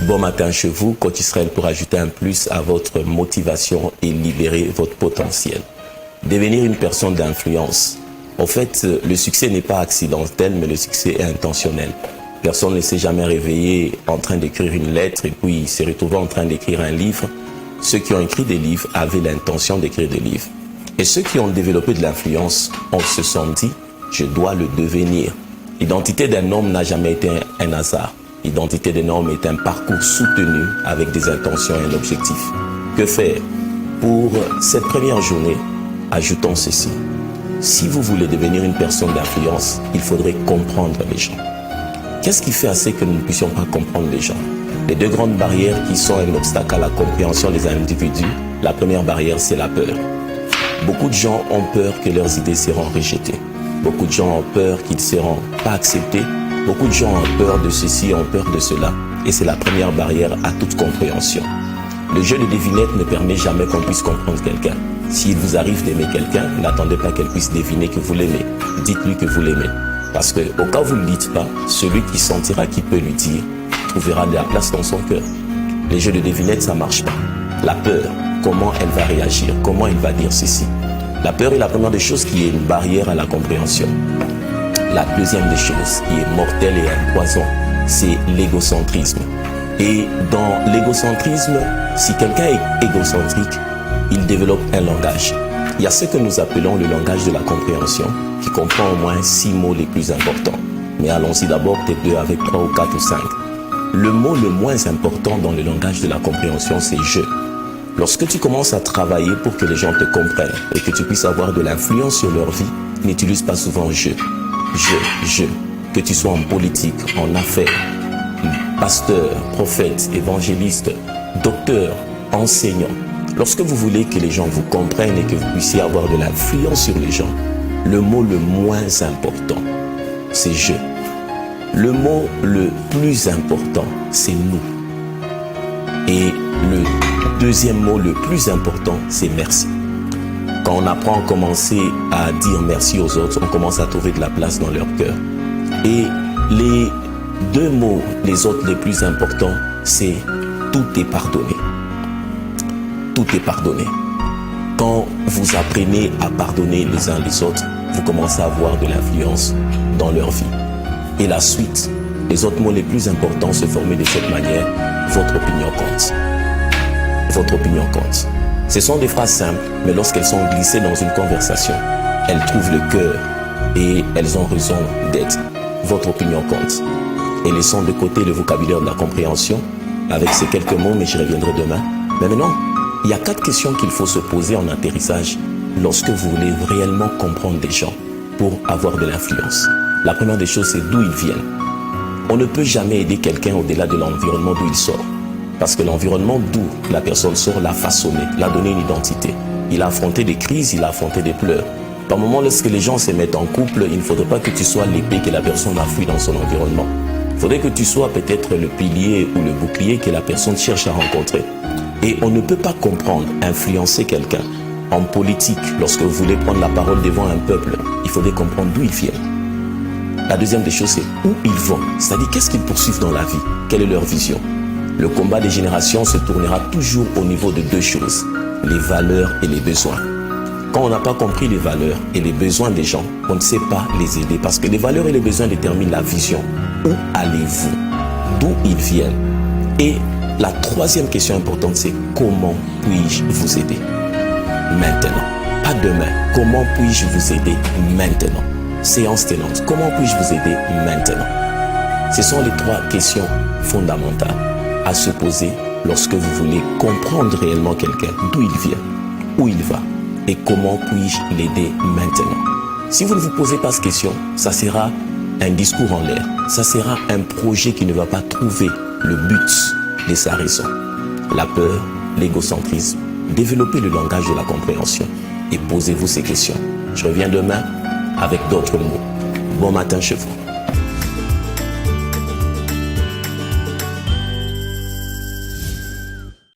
Bon matin chez vous, Coach Israël pour ajouter un plus à votre motivation et libérer votre potentiel. Devenir une personne d'influence. En fait, le succès n'est pas accidentel, mais le succès est intentionnel. Personne ne s'est jamais réveillé en train d'écrire une lettre et puis s'est retrouvé en train d'écrire un livre. Ceux qui ont écrit des livres avaient l'intention d'écrire des livres. Et ceux qui ont développé de l'influence, on se sont dit, je dois le devenir. L'identité d'un homme n'a jamais été un hasard. L'identité d'un homme est un parcours soutenu avec des intentions et un objectif. Que faire? Pour cette première journée, ajoutons ceci. Si vous voulez devenir une personne d'influence, il faudrait comprendre les gens. Qu'est-ce qui fait assez que nous ne puissions pas comprendre les gens? Les deux grandes barrières qui sont un obstacle à la compréhension des individus, la première barrière, c'est la peur. Beaucoup de gens ont peur que leurs idées seront rejetées. Beaucoup de gens ont peur qu'ils ne seront pas acceptés. Beaucoup de gens ont peur de ceci, ont peur de cela. Et c'est la première barrière à toute compréhension. Le jeu de devinette ne permet jamais qu'on puisse comprendre quelqu'un. S'il vous arrive d'aimer quelqu'un, n'attendez pas qu'elle puisse deviner que vous l'aimez. Dites-lui que vous l'aimez. Parce que au cas où vous ne le dites pas, celui qui sentira qu'il peut lui dire, trouvera de la place dans son cœur. Les jeux de devinette, ça ne marche pas. La peur, comment elle va réagir, comment elle va dire ceci. La peur est la première des choses qui est une barrière à la compréhension. La deuxième des choses qui est mortelle et un poison, c'est l'égocentrisme. Et dans l'égocentrisme, si quelqu'un est égocentrique, il développe un langage. Il y a ce que nous appelons le langage de la compréhension, qui comprend au moins 6 mots les plus importants. Mais allons-y d'abord peut-être 2 avec 3 ou 4 ou 5. Le mot le moins important dans le langage de la compréhension, c'est « je ». Lorsque tu commences à travailler pour que les gens te comprennent et que tu puisses avoir de l'influence sur leur vie, n'utilise pas souvent « je ». Je. Que tu sois en politique, en affaires, pasteur, prophète, évangéliste, docteur, enseignant. Lorsque vous voulez que les gens vous comprennent et que vous puissiez avoir de l'influence sur les gens, le mot le moins important, c'est « je ». Le mot le plus important, c'est « nous ». Et le deuxième mot le plus important, c'est « merci ». Quand on apprend à commencer à dire merci aux autres, on commence à trouver de la place dans leur cœur. Et les 2 mots, les autres les plus importants, c'est « tout est pardonné ». Tout est pardonné. Quand vous apprenez à pardonner les uns les autres, vous commencez à avoir de l'influence dans leur vie. Et la suite, les autres mots les plus importants se forment de cette manière. Votre opinion compte. Votre opinion compte. Ce sont des phrases simples, mais lorsqu'elles sont glissées dans une conversation, elles trouvent le cœur et elles ont raison d'être. Votre opinion compte. Et laissons de côté le vocabulaire de la compréhension avec ces quelques mots, mais j'y reviendrai demain. Mais maintenant, il y a 4 questions qu'il faut se poser en atterrissage lorsque vous voulez réellement comprendre des gens pour avoir de l'influence. La première des choses, c'est d'où ils viennent. On ne peut jamais aider quelqu'un au-delà de l'environnement d'où il sort. Parce que l'environnement d'où la personne sort l'a façonné, l'a donné une identité. Il a affronté des crises, il a affronté des pleurs. Par moment, lorsque les gens se mettent en couple, il ne faudrait pas que tu sois l'épée que la personne a fui dans son environnement. Il faudrait que tu sois peut-être le pilier ou le bouclier que la personne cherche à rencontrer. Et on ne peut pas comprendre, influencer quelqu'un. En politique, lorsque vous voulez prendre la parole devant un peuple, il faudrait comprendre d'où ils viennent. La deuxième des choses, c'est où ils vont. C'est-à-dire, qu'est-ce qu'ils poursuivent dans la vie? Quelle est leur vision? Le combat des générations se tournera toujours au niveau de 2 choses, les valeurs et les besoins. Quand on n'a pas compris les valeurs et les besoins des gens, on ne sait pas les aider parce que les valeurs et les besoins déterminent la vision. Où allez-vous? D'où ils viennent? Et la troisième question importante, c'est comment puis-je vous aider? Maintenant, pas demain. Comment puis-je vous aider maintenant? Séance tenante. Comment puis-je vous aider maintenant? Ce sont les 3 questions fondamentales à se poser lorsque vous voulez comprendre réellement quelqu'un, d'où il vient, où il va et comment puis-je l'aider maintenant. Si vous ne vous posez pas cette question, ça sera un discours en l'air, ça sera un projet qui ne va pas trouver le but de sa raison. La peur, l'égocentrisme, développez le langage de la compréhension et posez-vous ces questions. Je reviens demain avec d'autres mots. Bon matin chez vous.